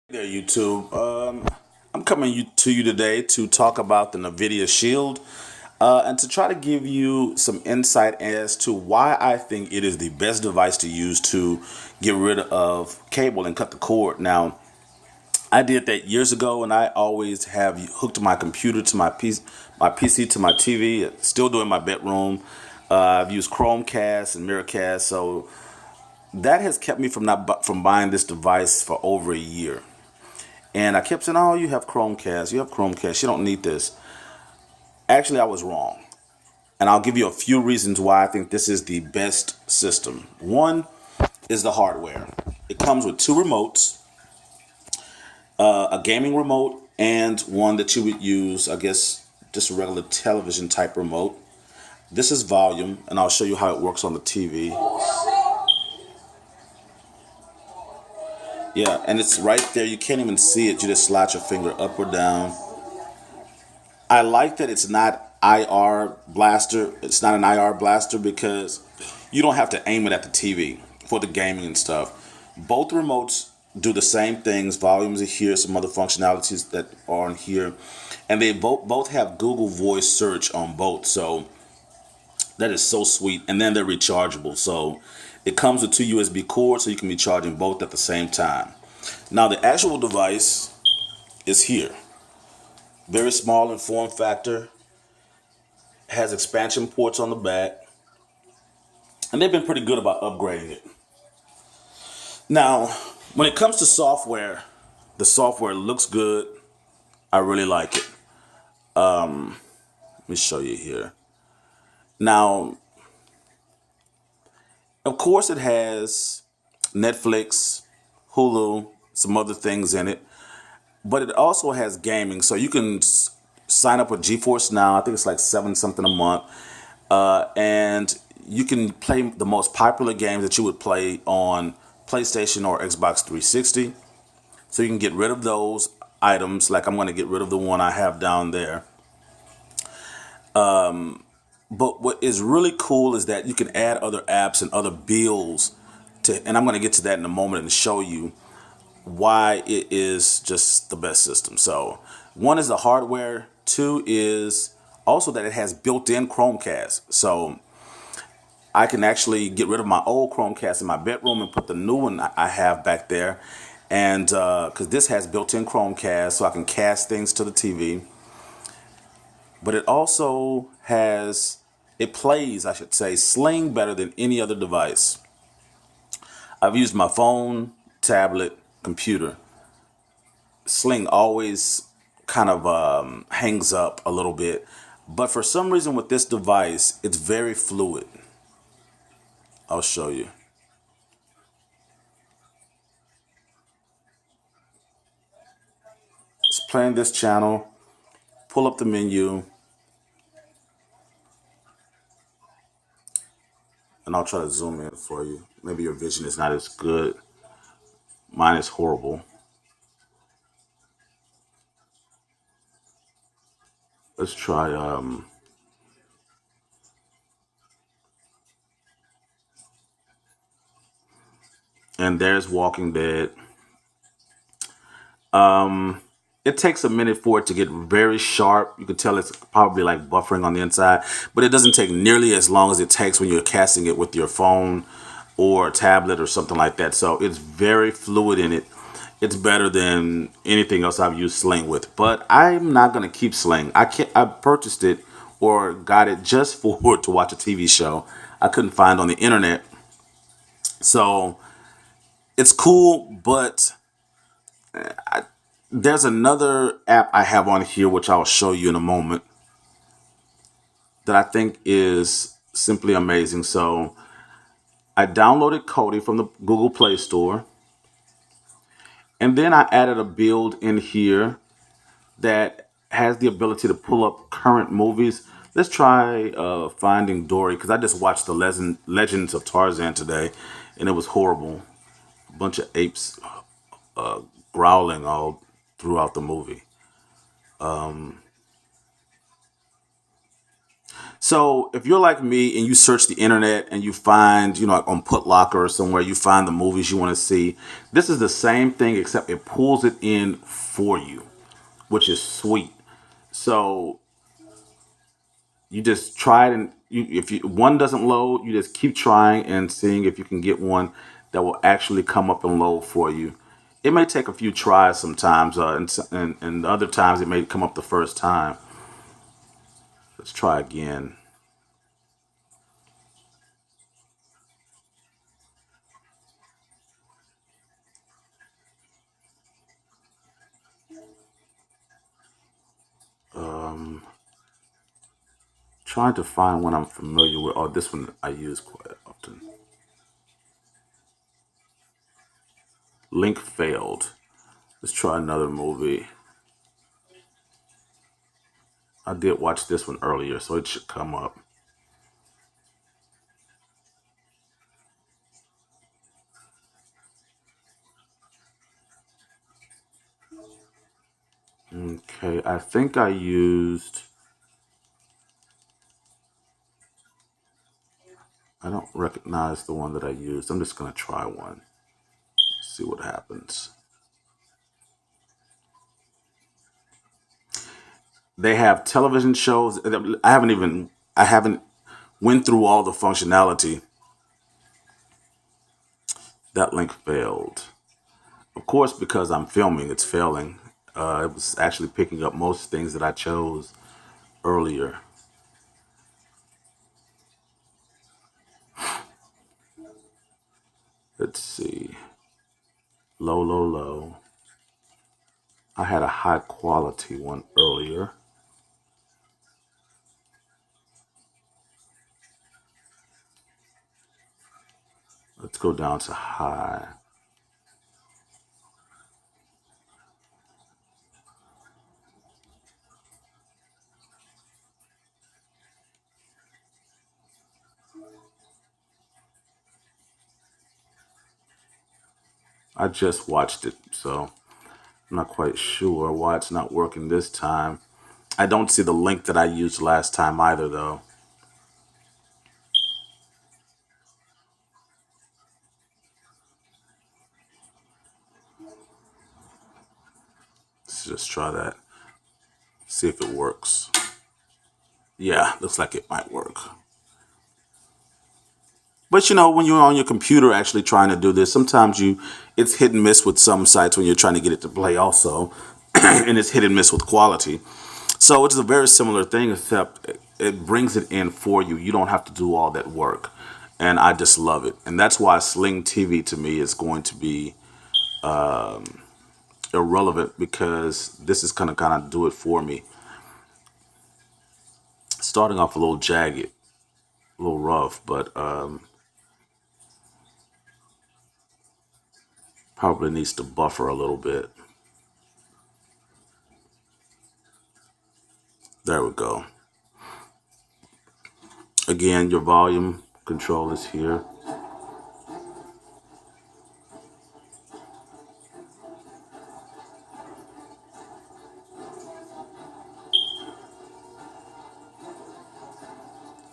There, YouTube. I'm coming to you today to talk about the Nvidia Shield and to try to give you some insight as to why I think it is the best device to use to get rid of cable and cut the cord. Now, I did that years ago, and I always have hooked my computer to my PC to my TV. Still doing my bedroom. I've used Chromecast and Miracast, so that has kept me from buying this device for over a year. And I kept saying, "Oh, you have Chromecast. You have Chromecast. You don't need this." Actually, I was wrong. And I'll give you a few reasons why I think this is the best system. One is the hardware. It comes with two remotes, a gaming remote, and one that you would use, I guess, just a regular television type remote. This is volume, and I'll show you how it works on the TV. Yeah, and it's right there. You can't even see it. You just slide your finger up or down. I like that it's not IR blaster. It's not an IR blaster because you don't have to aim it at the TV for the gaming and stuff. Both remotes do the same things. Volumes are here, some other functionalities that are on here, and they both have Google Voice search on both. So that is so sweet. And then they're rechargeable. So it comes with two USB cords, so you can be charging both at the same time. Now the actual device is here. Very small in form factor. Has expansion ports on the back. And they've been pretty good about upgrading it. Now, when it comes to software, the software looks good. I really like it. Let me show you here. Now, of course, it has Netflix, Hulu, some other things in it. But it also has gaming. So you can sign up with GeForce Now. I think it's like 7 something a month. And you can play the most popular games that you would play on PlayStation or Xbox 360. So you can get rid of those items. Like I'm going to get rid of the one I have down there. But what is really cool is that you can add other apps and other bills to, and I'm going to get to that in a moment and show you why it is just the best system. So one is the hardware. Two is also that it has built-in Chromecast. So I can actually get rid of my old Chromecast in my bedroom and put the new one I have back there. And because this has built-in Chromecast, so I can cast things to the TV. But it also has, it plays, I should say, Sling better than any other device. I've used my phone, tablet, computer. Sling always kind of hangs up a little bit. But for some reason with this device, it's very fluid. I'll show you. Just playing this channel, pull up the menu, and I'll try to zoom in for you. Maybe your vision is not as good. Mine is horrible. Let's try and there's Walking Dead. It takes a minute for it to get very sharp. You can tell it's probably like buffering on the inside, but it doesn't take nearly as long as it takes when you're casting it with your phone or tablet or something like that. So it's very fluid in it. It's better than anything else I've used Sling with. But I'm not gonna keep Sling. I purchased it or got it just for to watch a TV show I couldn't find on the internet. So it's cool, but there's another app I have on here, which I'll show you in a moment, that I think is simply amazing. So I downloaded Kodi from the Google Play Store. And then I added a build in here that has the ability to pull up current movies. Let's try Finding Dory, because I just watched the Legends of Tarzan today, and it was horrible. A bunch of apes growling all throughout the movie. So if you're like me and you search the internet and you find, like on Putlocker or somewhere, you find the movies you want to see, this is the same thing except it pulls it in for you, which is sweet. So you just try it, and if one doesn't load, you just keep trying and seeing if you can get one that will actually come up and load for you. It may take a few tries sometimes, and other times it may come up the first time. Let's try again. Trying to find one I'm familiar with. Oh, this one I use quite often. Link failed. Let's try another movie. I did watch this one earlier, so it should come up. Okay, I think I used. I don't recognize the one that I used. I'm just going to try one. See what happens. They have television shows. I haven't went through all the functionality. That link failed. Of course, because I'm filming, it's failing. It was actually picking up most things that I chose earlier. Let's see. Low, low, low. I had a high quality one earlier. Let's go down to high. I just watched it, so I'm not quite sure why it's not working this time. I don't see the link that I used last time either, though. Let's just try that. See if it works. Yeah, looks like it might work. But when you're on your computer actually trying to do this, sometimes it's hit and miss with some sites when you're trying to get it to play also, and it's hit and miss with quality. So it's a very similar thing, except it brings it in for you. You don't have to do all that work, and I just love it. And that's why Sling TV to me is going to be irrelevant, because this is gonna kind of do it for me. Starting off a little jagged, a little rough, but probably needs to buffer a little bit. There we go. Again, your volume control is here.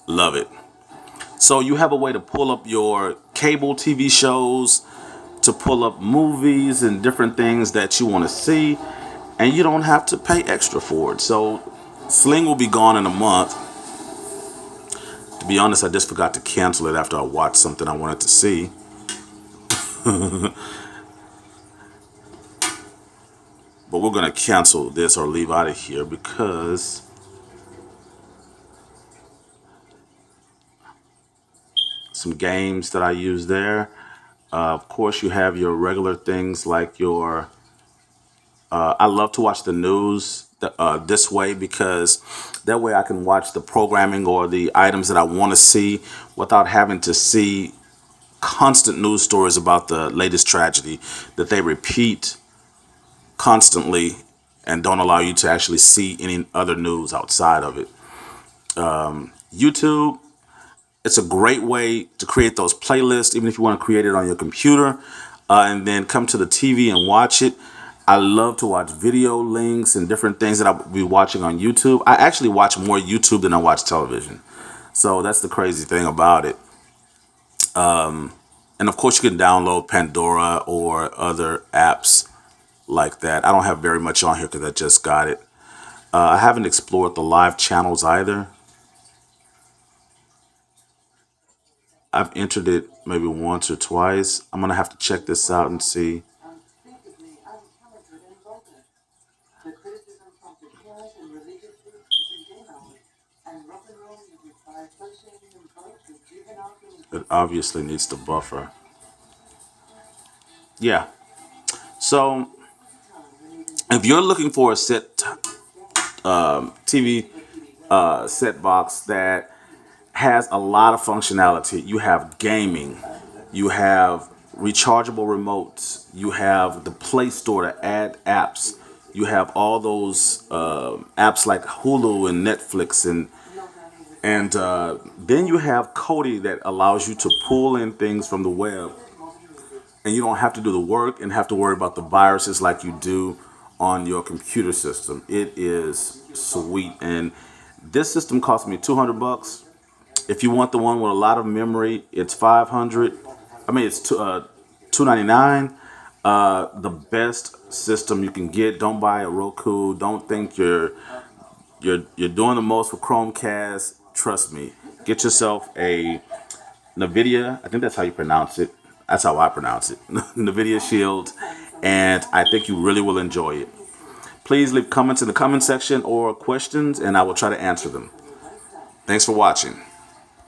Love it. So you have a way to pull up your cable TV shows, to pull up movies and different things that you want to see, and you don't have to pay extra for it. So Sling will be gone in a month. To be honest, I just forgot to cancel it after I watched something I wanted to see. But we're going to cancel this or leave out of here because some games that I use there. Of course, you have your regular things like your. I love to watch the news this way, because that way I can watch the programming or the items that I want to see without having to see constant news stories about the latest tragedy that they repeat constantly and don't allow you to actually see any other news outside of it. YouTube, it's a great way to create those playlists, even if you want to create it on your computer, and then come to the TV and watch it. I love to watch video links and different things that I'll be watching on YouTube. I actually watch more YouTube than I watch television. So that's the crazy thing about it. And of course, you can download Pandora or other apps like that. I don't have very much on here because I just got it. I haven't explored the live channels either. I've entered it maybe once or twice. I'm gonna have to check this out and see. It obviously needs to buffer. Yeah. So if you're looking for a TV set box that has a lot of functionality, you have gaming, you have rechargeable remotes, you have the Play Store to add apps, you have all those apps like Hulu and Netflix, and then you have Kodi that allows you to pull in things from the web, and you don't have to do the work and have to worry about the viruses like you do on your computer system. It is sweet, and this system cost me 200 bucks. If you want the one with a lot of memory, it's 500. I mean, it's 299. The best system you can get. Don't buy a Roku. Don't think you're doing the most for Chromecast. Trust me. Get yourself a Nvidia. I think that's how you pronounce it. That's how I pronounce it. Nvidia Shield, and I think you really will enjoy it. Please leave comments in the comment section or questions, and I will try to answer them. Thanks for watching.